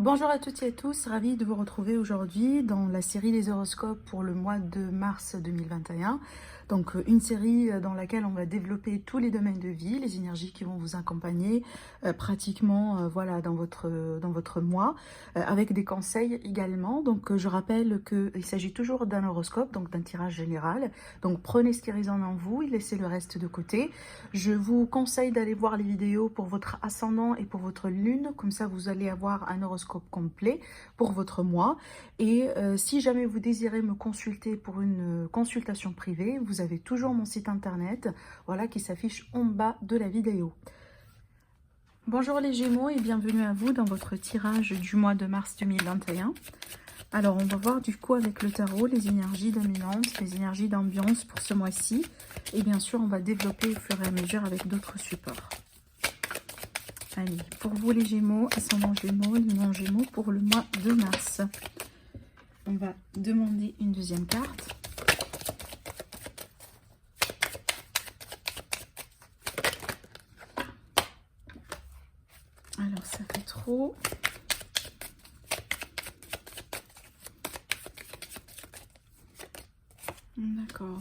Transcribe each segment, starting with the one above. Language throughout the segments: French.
Bonjour à toutes et à tous, ravie de vous retrouver aujourd'hui dans la série des horoscopes pour le mois de mars 2021. Donc une série dans laquelle on va développer tous les domaines de vie, les énergies qui vont vous accompagner pratiquement voilà, dans votre mois, avec des conseils également. Donc je rappelle qu'il s'agit toujours d'un horoscope, donc d'un tirage général. Donc prenez ce qui résonne en vous et laissez le reste de côté. Je vous conseille d'aller voir les vidéos pour votre ascendant et pour votre lune, comme ça vous allez avoir un horoscope complet pour votre mois. Et si jamais vous désirez me consulter pour une consultation privée, vous avez toujours mon site internet, voilà, qui s'affiche en bas de la vidéo. Bonjour les Gémeaux et bienvenue à vous dans votre tirage du mois de mars 2021. Alors on va voir du coup avec le tarot les énergies dominantes, les énergies d'ambiance pour ce mois-ci. Et bien sûr on va développer au fur et à mesure avec d'autres supports. Allez, pour vous les Gémeaux, ascendant Gémeaux, lunan Gémeaux pour le mois de mars. On va demander une deuxième carte. Alors ça fait trop. D'accord.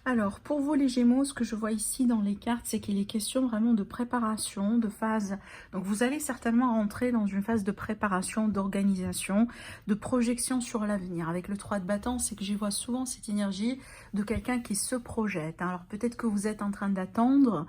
Alors, pour vous les Gémeaux, ce que je vois ici dans les cartes, c'est qu'il est question vraiment de préparation, de phase. Donc, vous allez certainement rentrer dans une phase de préparation, d'organisation, de projection sur l'avenir. Avec le 3 de bâton, c'est que j'y vois souvent cette énergie de quelqu'un qui se projette. Alors, peut-être que vous êtes en train d'attendre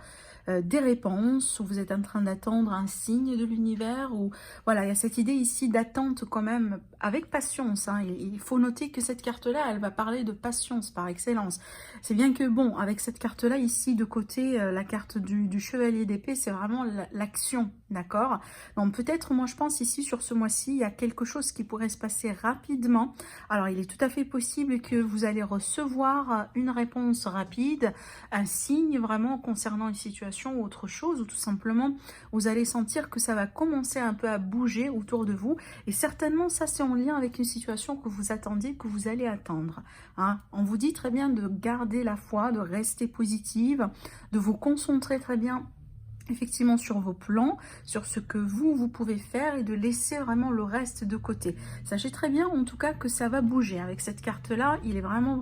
des réponses, ou vous êtes en train d'attendre un signe de l'univers, ou voilà, il y a cette idée ici d'attente quand même, avec patience. Hein. Il faut noter que cette carte-là, elle va parler de patience par excellence. C'est bien que, bon, avec cette carte-là, ici, de côté, la carte du chevalier d'épée, c'est vraiment l'action, d'accord? Donc, peut-être, moi, je pense ici, sur ce mois-ci, il y a quelque chose qui pourrait se passer rapidement. Alors, il est tout à fait possible que vous allez recevoir une réponse rapide, un signe vraiment concernant une situation ou autre chose, ou tout simplement, vous allez sentir que ça va commencer un peu à bouger autour de vous. Et certainement, ça, c'est en lien avec une situation que vous attendiez, que vous allez attendre. Hein. On vous dit très bien de garder la foi, de rester positive, de vous concentrer très bien effectivement sur vos plans, sur ce que vous pouvez faire et de laisser vraiment le reste de côté. Sachez très bien en tout cas que ça va bouger. Avec cette carte-là, il est vraiment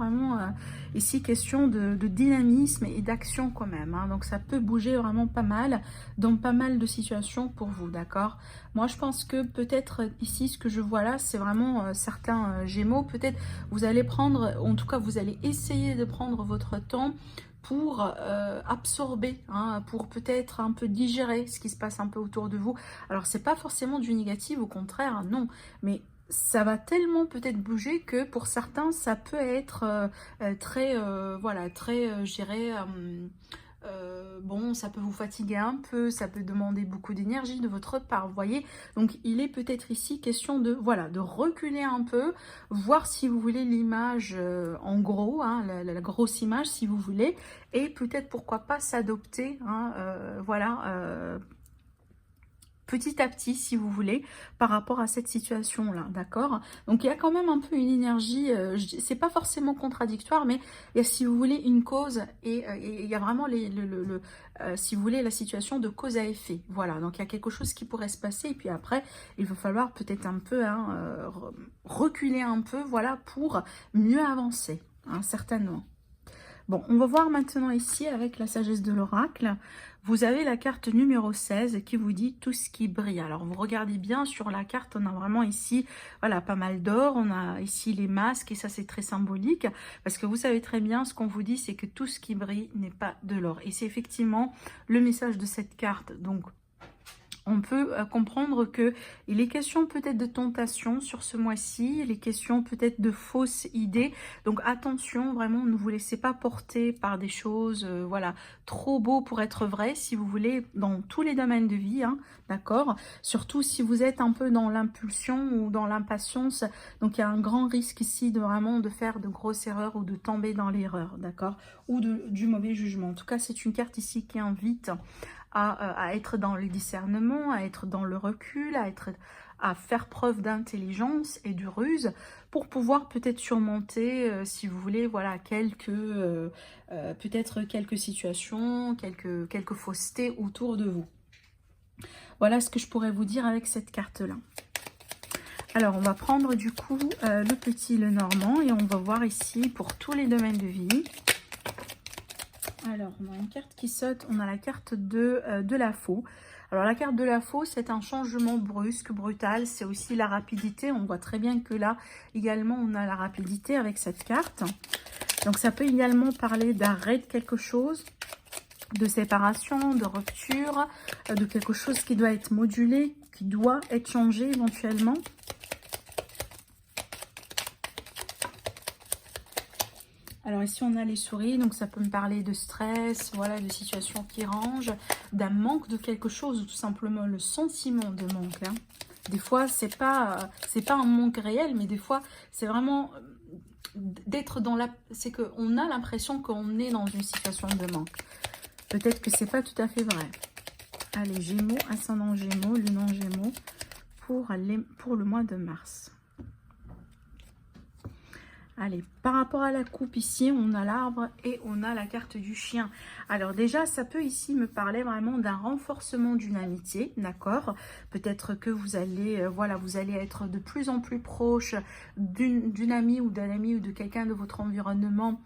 ici question de dynamisme et d'action quand même. Hein. Donc ça peut bouger vraiment pas mal dans pas mal de situations pour vous, d'accord? Moi je pense que peut-être ici ce que je vois là, c'est vraiment certains Gémeaux. Peut-être vous allez prendre, en tout cas vous allez essayer de prendre votre temps pour absorber, hein, pour peut-être un peu digérer ce qui se passe un peu autour de vous. Alors c'est pas forcément du négatif, au contraire, non, mais ça va tellement peut-être bouger que pour certains ça peut être très voilà, très je dirais bon, ça peut vous fatiguer un peu, ça peut demander beaucoup d'énergie de votre part, vous voyez. Donc il est peut-être ici question de, voilà, de reculer un peu, voir si vous voulez l'image en gros, hein, la grosse image si vous voulez, et peut-être pourquoi pas s'adopter, hein, voilà, petit à petit, si vous voulez, par rapport à cette situation-là, d'accord? Donc, il y a quand même un peu une énergie, c'est pas forcément contradictoire, mais il y a, si vous voulez, une cause, et il y a vraiment, si vous voulez, la situation de cause à effet, voilà. Donc, il y a quelque chose qui pourrait se passer, et puis après, il va falloir peut-être un peu hein, reculer un peu, voilà, pour mieux avancer, hein, certainement. Bon, on va voir maintenant ici avec la sagesse de l'oracle. Vous avez la carte numéro 16 qui vous dit tout ce qui brille. Alors, vous regardez bien sur la carte, on a vraiment ici, voilà, pas mal d'or. On a ici les masques et ça, c'est très symbolique parce que vous savez très bien, ce qu'on vous dit, c'est que tout ce qui brille n'est pas de l'or. Et c'est effectivement le message de cette carte. Donc, on peut comprendre que il est question peut-être de tentation sur ce mois-ci, il est question peut-être de fausses idées. Donc attention, vraiment, ne vous laissez pas porter par des choses voilà, trop beaux pour être vraies, si vous voulez, dans tous les domaines de vie, hein, d'accord? Surtout si vous êtes un peu dans l'impulsion ou dans l'impatience. Donc il y a un grand risque ici de vraiment de faire de grosses erreurs ou de tomber dans l'erreur, d'accord? Ou du mauvais jugement. En tout cas, c'est une carte ici qui invite à être dans le discernement, à être dans le recul, à faire preuve d'intelligence et de ruse pour pouvoir peut-être surmonter, si vous voulez, voilà, peut-être quelques situations, quelques faussetés autour de vous. Voilà ce que je pourrais vous dire avec cette carte-là. Alors, on va prendre du coup le petit, le normand, et on va voir ici pour tous les domaines de vie. Alors, on a une carte qui saute, on a la carte de la faux. Alors, la carte de la faux, c'est un changement brusque, brutal, c'est aussi la rapidité. On voit très bien que là, également, on a la rapidité avec cette carte. Donc, ça peut également parler d'arrêt de quelque chose, de séparation, de rupture, de quelque chose qui doit être modulé, qui doit être changé éventuellement. Alors ici on a les souris, donc ça peut me parler de stress, voilà, de situations qui rangent, d'un manque de quelque chose, ou tout simplement le sentiment de manque, hein. Des fois c'est pas un manque réel, mais des fois c'est vraiment d'être dans la... C'est qu'on a l'impression qu'on est dans une situation de manque. Peut-être que c'est pas tout à fait vrai. Allez, Gémeaux, ascendant Gémeaux, lune en Gémeaux, pour le mois de mars. Allez, par rapport à la coupe, ici, on a l'arbre et on a la carte du chien. Alors déjà, ça peut ici me parler vraiment d'un renforcement d'une amitié, d'accord? Peut-être que vous allez, voilà, vous allez être de plus en plus proche d'une amie ou d'un ami ou de quelqu'un de votre environnement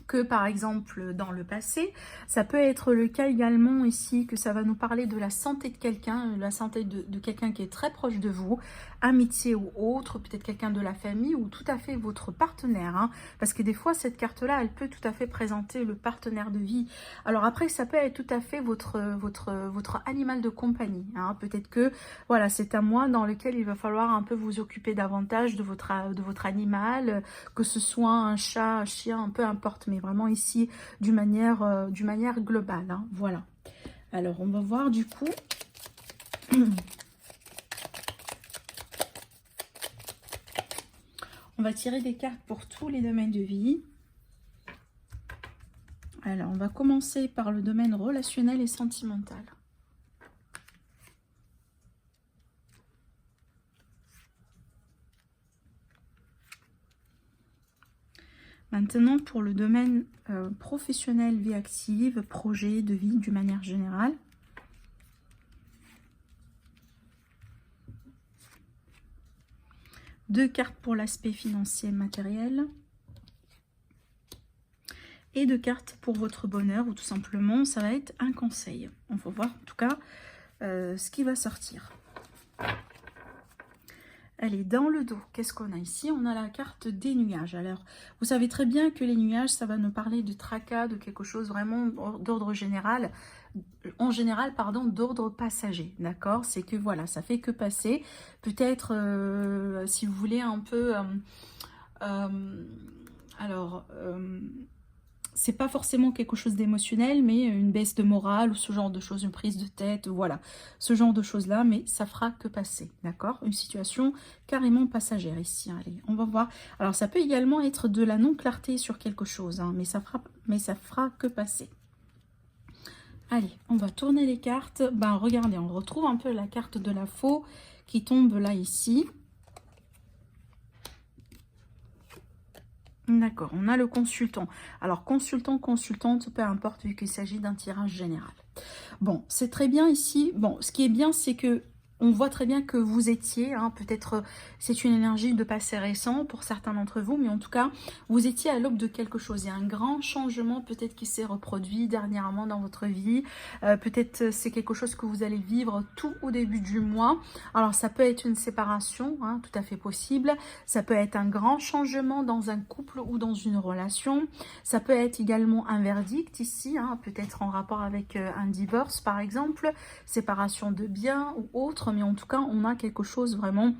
que par exemple dans le passé. Ça peut être le cas également ici que ça va nous parler de la santé de quelqu'un, la santé de quelqu'un qui est très proche de vous, amitié ou autre, peut-être quelqu'un de la famille ou tout à fait votre partenaire, hein, parce que des fois cette carte-là, elle peut tout à fait présenter le partenaire de vie. Alors après, ça peut être tout à fait votre animal de compagnie, hein. Peut-être que voilà, c'est un mois dans lequel il va falloir un peu vous occuper davantage de votre animal, que ce soit un chat, un chien, peu importe, mais vraiment ici d'une manière globale, hein, voilà. Alors on va voir du coup on va tirer des cartes pour tous les domaines de vie. Alors on va commencer par le domaine relationnel et sentimental. Maintenant, pour le domaine professionnel, vie active, projet de vie d'une manière générale. Deux cartes pour l'aspect financier et matériel. Et deux cartes pour votre bonheur, ou tout simplement, ça va être un conseil. On va voir en tout cas ce qui va sortir. Allez, dans le dos, qu'est-ce qu'on a ici? On a la carte des nuages. Alors, vous savez très bien que les nuages, ça va nous parler de tracas, de quelque chose vraiment d'ordre général, pardon, d'ordre passager, d'accord? C'est que voilà, ça fait que passer. Peut-être, si vous voulez, un peu... c'est pas forcément quelque chose d'émotionnel, mais une baisse de morale ou ce genre de choses, une prise de tête, voilà, ce genre de choses-là, mais ça fera que passer, d'accord? Une situation carrément passagère ici, hein. Allez, on va voir. Alors, ça peut également être de la non-clarté sur quelque chose, hein, mais ça fera que passer. Allez, on va tourner les cartes. Ben, regardez, on retrouve un peu la carte de la faux qui tombe là, ici. D'accord, on a le consultant. Alors, consultant, consultante, peu importe, vu qu'il s'agit d'un tirage général. Bon, c'est très bien ici. Bon, ce qui est bien, c'est que on voit très bien que vous étiez, hein, peut-être c'est une énergie de passé récent pour certains d'entre vous, mais en tout cas, vous étiez à l'aube de quelque chose. Il y a un grand changement peut-être qui s'est reproduit dernièrement dans votre vie. Peut-être c'est quelque chose que vous allez vivre tout au début du mois. Alors, ça peut être une séparation, hein, tout à fait possible. Ça peut être un grand changement dans un couple ou dans une relation. Ça peut être également un verdict ici, hein, peut-être en rapport avec un divorce par exemple, séparation de biens ou autre. Mais en tout cas, on a quelque chose vraiment,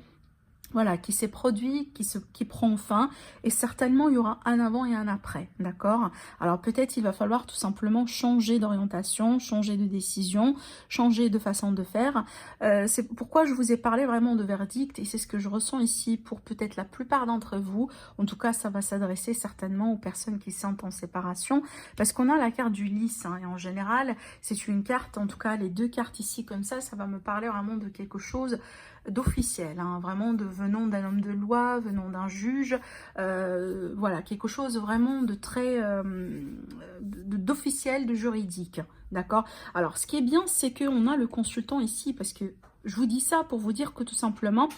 voilà, qui s'est produit, qui prend fin, et certainement il y aura un avant et un après, d'accord? Alors peut-être il va falloir tout simplement changer d'orientation, changer de décision, changer de façon de faire. C'est pourquoi je vous ai parlé vraiment de verdict, et c'est ce que je ressens ici pour peut-être la plupart d'entre vous. En tout cas, ça va s'adresser certainement aux personnes qui sont en séparation, parce qu'on a la carte du lys, hein, et en général, c'est une carte, en tout cas les deux cartes ici comme ça va me parler vraiment de quelque chose d'officiel, hein, vraiment venant d'un homme de loi, venant d'un juge, voilà, quelque chose vraiment de très d'officiel, de juridique, d'accord? Alors, ce qui est bien, c'est qu'on a le consultant ici, parce que je vous dis ça pour vous dire que tout simplement,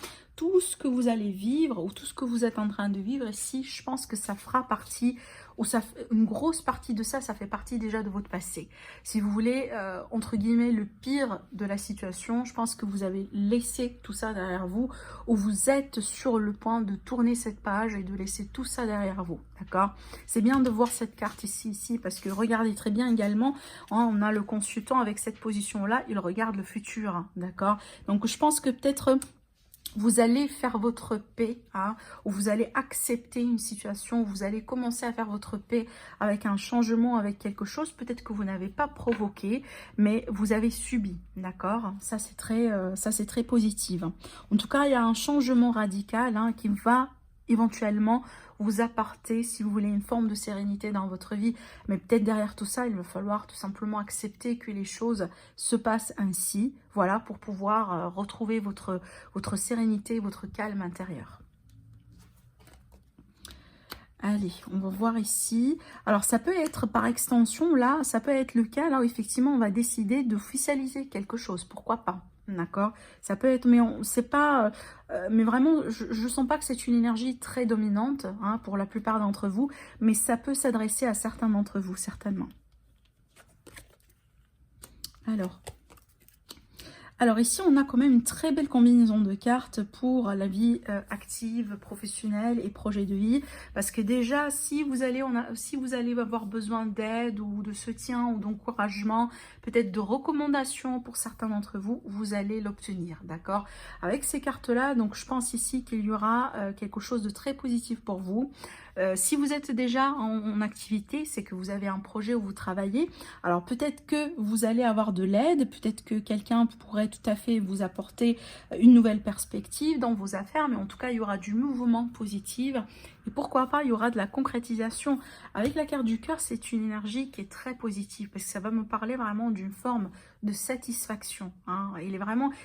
tout ce que vous allez vivre ou tout ce que vous êtes en train de vivre ici, je pense que ça fera partie, ou une grosse partie de ça, ça fait partie déjà de votre passé. Si vous voulez, entre guillemets, le pire de la situation, je pense que vous avez laissé tout ça derrière vous, ou vous êtes sur le point de tourner cette page et de laisser tout ça derrière vous, d'accord? C'est bien de voir cette carte ici, parce que regardez très bien également, hein, on a le consultant avec cette position-là, il regarde le futur, hein, d'accord? Donc je pense que peut-être vous allez faire votre paix, hein, ou vous allez accepter une situation, où vous allez commencer à faire votre paix avec un changement, avec quelque chose, peut-être que vous n'avez pas provoqué, mais vous avez subi, d'accord? Ça c'est très positif. En tout cas, il y a un changement radical, hein, qui va éventuellement vous apporter, si vous voulez, une forme de sérénité dans votre vie. Mais peut-être derrière tout ça, il va falloir tout simplement accepter que les choses se passent ainsi, voilà, pour pouvoir retrouver votre sérénité, votre calme intérieur. Allez, on va voir ici. Alors, ça peut être par extension, là, ça peut être le cas, là où effectivement, on va décider d'officialiser quelque chose. Pourquoi pas? D'accord, ça peut être, mais c'est pas, mais vraiment, je sens pas que c'est une énergie très dominante, hein, pour la plupart d'entre vous, mais ça peut s'adresser à certains d'entre vous, certainement. Alors ici, on a quand même une très belle combinaison de cartes pour la vie active, professionnelle et projet de vie. Parce que déjà, si vous allez avoir besoin d'aide ou de soutien ou d'encouragement, peut-être de recommandations pour certains d'entre vous, vous allez l'obtenir, d'accord? Avec ces cartes-là, donc je pense ici qu'il y aura quelque chose de très positif pour vous. Si vous êtes déjà en activité, c'est que vous avez un projet où vous travaillez. Alors peut-être que vous allez avoir de l'aide, peut-être que quelqu'un pourrait tout à fait vous apporter une nouvelle perspective dans vos affaires, mais en tout cas il y aura du mouvement positif et pourquoi pas il y aura de la concrétisation. Avec la carte du cœur, c'est une énergie qui est très positive parce que ça va me parler vraiment d'une forme de satisfaction, hein.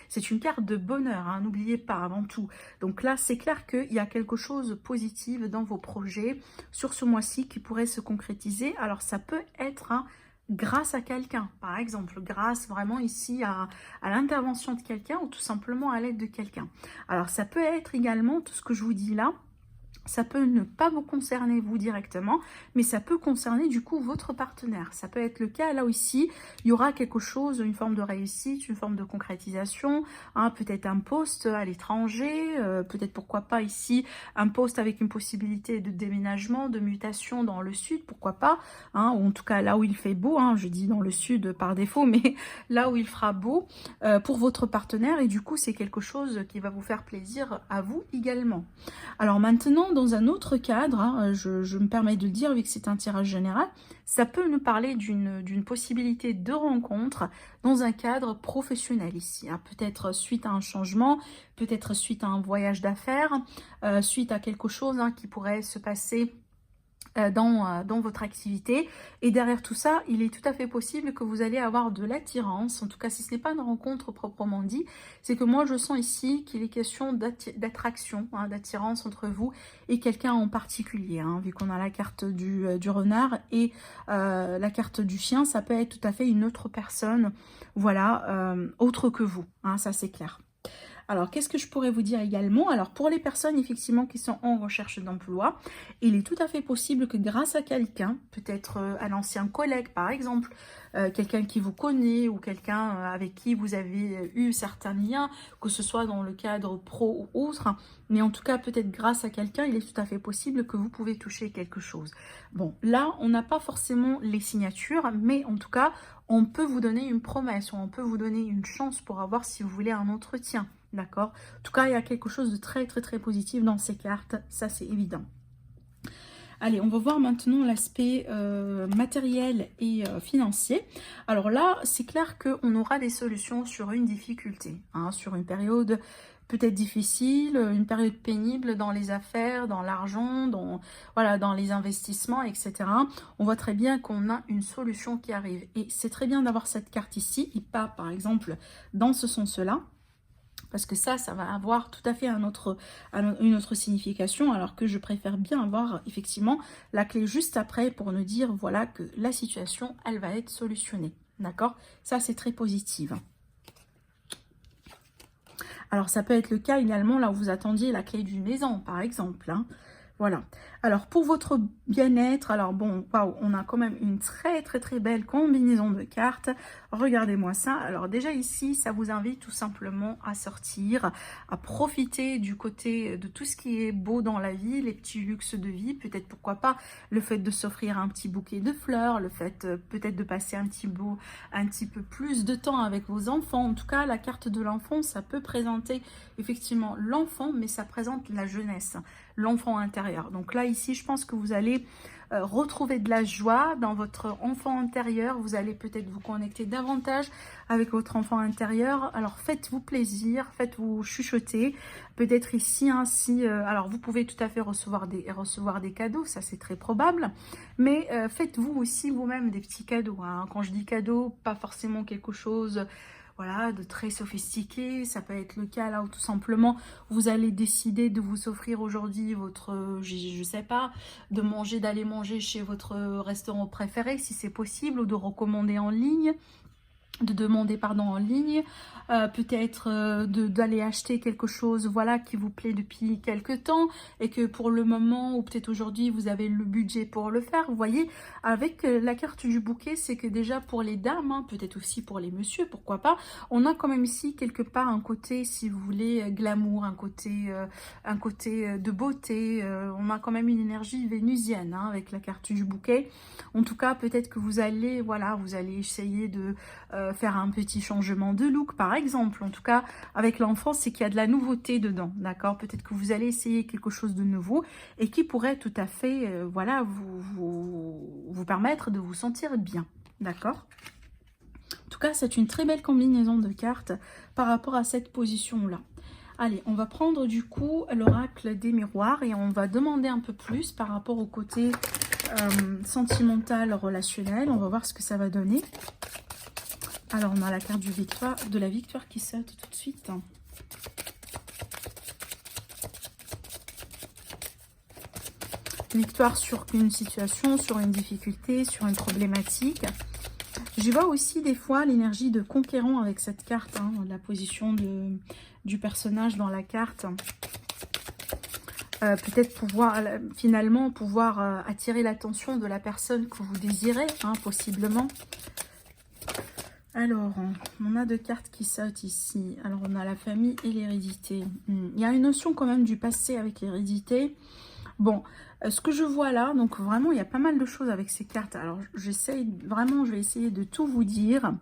C'est une carte de bonheur, hein, n'oubliez pas avant tout. Donc là c'est clair qu'il y a quelque chose de positif dans vos projets sur ce mois-ci qui pourrait se concrétiser. Alors ça peut être grâce à quelqu'un, par exemple, grâce vraiment ici à l'intervention de quelqu'un ou tout simplement à l'aide de quelqu'un. Alors ça peut être également tout ce que je vous dis là, ça peut ne pas vous concerner vous directement, mais ça peut concerner du coup votre partenaire. Ça peut être le cas là aussi, il y aura quelque chose, une forme de réussite, une forme de concrétisation, hein, peut-être un poste à l'étranger, peut-être pourquoi pas ici un poste avec une possibilité de déménagement, de mutation dans le sud, pourquoi pas, hein, ou en tout cas là où il fait beau, hein, je dis dans le sud par défaut, mais là où il fera beau pour votre partenaire et du coup c'est quelque chose qui va vous faire plaisir à vous également. Alors maintenant, dans un autre cadre, hein, je me permets de le dire vu que c'est un tirage général, ça peut nous parler d'une possibilité de rencontre dans un cadre professionnel ici, hein, peut-être suite à un changement, peut-être suite à un voyage d'affaires, suite à quelque chose, hein, qui pourrait se passer dans votre activité. Et derrière tout ça, il est tout à fait possible que vous allez avoir de l'attirance. En tout cas, si ce n'est pas une rencontre proprement dit, c'est que moi, je sens ici qu'il est question d'attraction, hein, d'attirance entre vous et quelqu'un en particulier. Hein, vu qu'on a la carte du renard et la carte du chien, ça peut être tout à fait une autre personne, voilà, autre que vous. Hein, ça, c'est clair. Alors, qu'est-ce que je pourrais vous dire également? Alors, pour les personnes, effectivement, qui sont en recherche d'emploi, il est tout à fait possible que grâce à quelqu'un, peut-être un ancien collègue, par exemple, quelqu'un qui vous connaît ou quelqu'un avec qui vous avez eu certains liens, que ce soit dans le cadre pro ou autre, mais en tout cas, peut-être grâce à quelqu'un, il est tout à fait possible que vous pouvez toucher quelque chose. Bon, là, on n'a pas forcément les signatures, mais en tout cas, on peut vous donner une promesse, on peut vous donner une chance pour avoir, si vous voulez, un entretien. D'accord? En tout cas, il y a quelque chose de très, très, très positif dans ces cartes. Ça, c'est évident. Allez, on va voir maintenant l'aspect matériel et financier. Alors là, c'est clair qu'on aura des solutions sur une difficulté, hein, sur une période peut-être difficile, une période pénible dans les affaires, dans l'argent, voilà, dans les investissements, etc. On voit très bien qu'on a une solution qui arrive. Et c'est très bien d'avoir cette carte ici, et pas, par exemple, dans ce sens-là. Parce que ça va avoir tout à fait une autre signification, alors que je préfère bien avoir effectivement la clé juste après pour nous dire, voilà, que la situation, elle va être solutionnée. D'accord? Ça, c'est très positif. Alors, ça peut être le cas également là où vous attendiez la clé d'une maison, par exemple, hein. Voilà. Alors, pour votre bien-être, alors bon, waouh, on a quand même une très belle combinaison de cartes. Regardez-moi ça. Alors déjà ici, ça vous invite tout simplement à sortir, à profiter du côté de tout ce qui est beau dans la vie, les petits luxes de vie. Peut-être, pourquoi pas, le fait de s'offrir un petit bouquet de fleurs, le fait peut-être de passer un petit peu plus de temps avec vos enfants. En tout cas, la carte de l'enfant, ça peut présenter effectivement l'enfant, mais ça présente la jeunesse, l'enfant intérieur. Donc là, ici, je pense que vous allez retrouver de la joie dans votre enfant intérieur. Vous allez peut-être vous connecter davantage avec votre enfant intérieur. Alors, faites-vous plaisir, faites-vous chuchoter. Peut-être ici, hein, si... alors, vous pouvez tout à fait recevoir des cadeaux, ça c'est très probable. Mais faites-vous aussi vous-même des petits cadeaux, hein. Quand je dis cadeau, pas forcément quelque chose... Voilà, de très sophistiqué. Ça peut être le cas là où tout simplement vous allez décider de vous offrir aujourd'hui votre, je sais pas, d'aller manger chez votre restaurant préféré si c'est possible, ou de recommander en ligne, de demander pardon en ligne, peut-être d'aller acheter quelque chose voilà qui vous plaît depuis quelque temps et que pour le moment ou peut-être aujourd'hui vous avez le budget pour le faire. Vous voyez, avec la carte du bouquet, c'est que déjà pour les dames, hein, peut-être aussi pour les messieurs, pourquoi pas, on a quand même ici quelque part un côté, si vous voulez, glamour, un côté de beauté. On a quand même une énergie vénusienne, hein, avec la carte du bouquet. En tout cas, peut-être que vous allez essayer de faire un petit changement de look par exemple. En tout cas, avec l'enfant, c'est qu'il y a de la nouveauté dedans, d'accord? Peut-être que vous allez essayer quelque chose de nouveau et qui pourrait tout à fait, voilà, vous permettre de vous sentir bien, d'accord? En tout cas, c'est une très belle combinaison de cartes par rapport à cette position-là. Allez, on va prendre du coup l'oracle des miroirs et on va demander un peu plus par rapport au côté sentimental, relationnel. On va voir ce que ça va donner. Alors, on a la carte de la victoire qui saute tout de suite. Victoire sur une situation, sur une difficulté, sur une problématique. J'y vois aussi des fois l'énergie de conquérant avec cette carte, hein, la position du personnage dans la carte. Peut-être finalement pouvoir attirer l'attention de la personne que vous désirez, hein, possiblement. Alors, on a deux cartes qui sautent ici. Alors, on a la famille et l'hérédité. Il y a une notion quand même du passé avec l'hérédité. Bon, ce que je vois là, donc vraiment, il y a pas mal de choses avec ces cartes. Alors, je vais essayer de tout vous dire.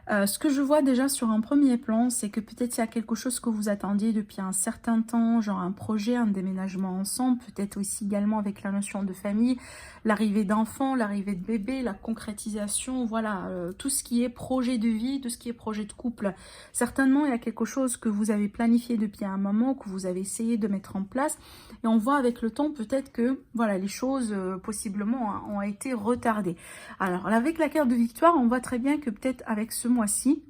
Ce que je vois déjà sur un premier plan, c'est que peut-être il y a quelque chose que vous attendiez depuis un certain temps, genre un projet, un déménagement ensemble, peut-être aussi également avec la notion de famille, l'arrivée d'enfants, l'arrivée de bébés, la concrétisation, voilà, tout ce qui est projet de vie, tout ce qui est projet de couple. Certainement, il y a quelque chose que vous avez planifié depuis un moment, que vous avez essayé de mettre en place, et on voit avec le temps peut-être que, voilà, les choses possiblement hein, ont été retardées. Alors, avec la carte de victoire, on voit très bien que peut-être avec ce mois-ci,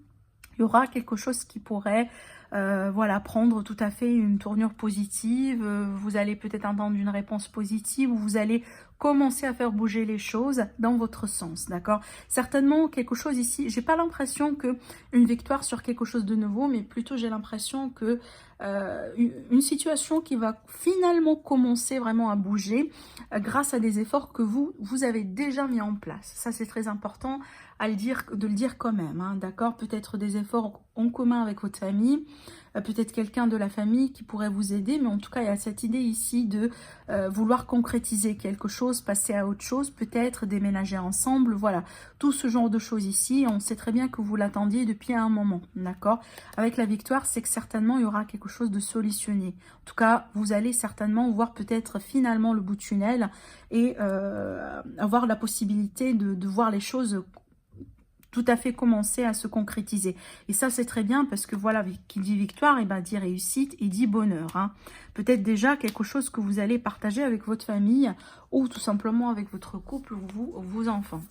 il y aura quelque chose qui pourrait voilà, prendre tout à fait une tournure positive. Vous allez peut-être entendre une réponse positive ou vous allez commencer à faire bouger les choses dans votre sens, d'accord? Certainement quelque chose ici, j'ai pas l'impression que une victoire sur quelque chose de nouveau, mais plutôt j'ai l'impression que une situation qui va finalement commencer vraiment à bouger grâce à des efforts que vous avez déjà mis en place. Ça, c'est très important de le dire quand même, hein, d'accord? Peut-être des efforts en commun avec votre famille, peut-être quelqu'un de la famille qui pourrait vous aider, mais en tout cas, il y a cette idée ici de vouloir concrétiser quelque chose, passer à autre chose, peut-être déménager ensemble, voilà, tout ce genre de choses ici. On sait très bien que vous l'attendiez depuis un moment, d'accord? Avec la victoire, c'est que certainement, il y aura quelque chose de solutionné. En tout cas, vous allez certainement voir peut-être finalement le bout de tunnel et avoir la possibilité de voir les choses tout à fait commencer à se concrétiser. Et ça, c'est très bien parce que voilà, qui dit victoire, et ben dit réussite et dit bonheur, hein. Peut-être déjà quelque chose que vous allez partager avec votre famille ou tout simplement avec votre couple ou vos enfants.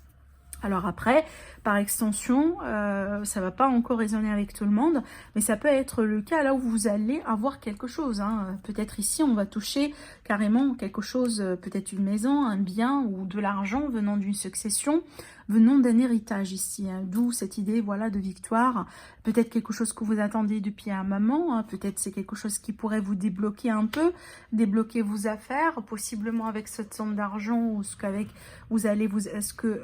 Alors après, par extension, ça va pas encore résonner avec tout le monde, mais ça peut être le cas là où vous allez avoir quelque chose, hein. Peut-être ici, on va toucher carrément quelque chose, peut-être une maison, un bien ou de l'argent venant d'une succession, venant d'un héritage ici, hein, d'où cette idée, voilà, de victoire. Peut-être quelque chose que vous attendez depuis un moment, hein, peut-être c'est quelque chose qui pourrait vous débloquer un peu, débloquer vos affaires, possiblement avec cette somme d'argent ou ce qu'avec vous allez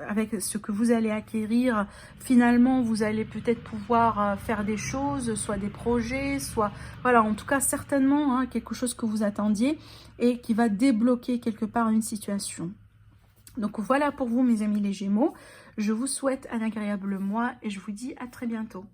avec ce que vous allez acquérir, finalement vous allez peut-être pouvoir faire des choses, soit des projets, soit voilà, en tout cas certainement, hein, quelque chose que vous attendiez et qui va débloquer quelque part une situation. Donc voilà pour vous mes amis les Gémeaux, je vous souhaite un agréable mois et je vous dis à très bientôt.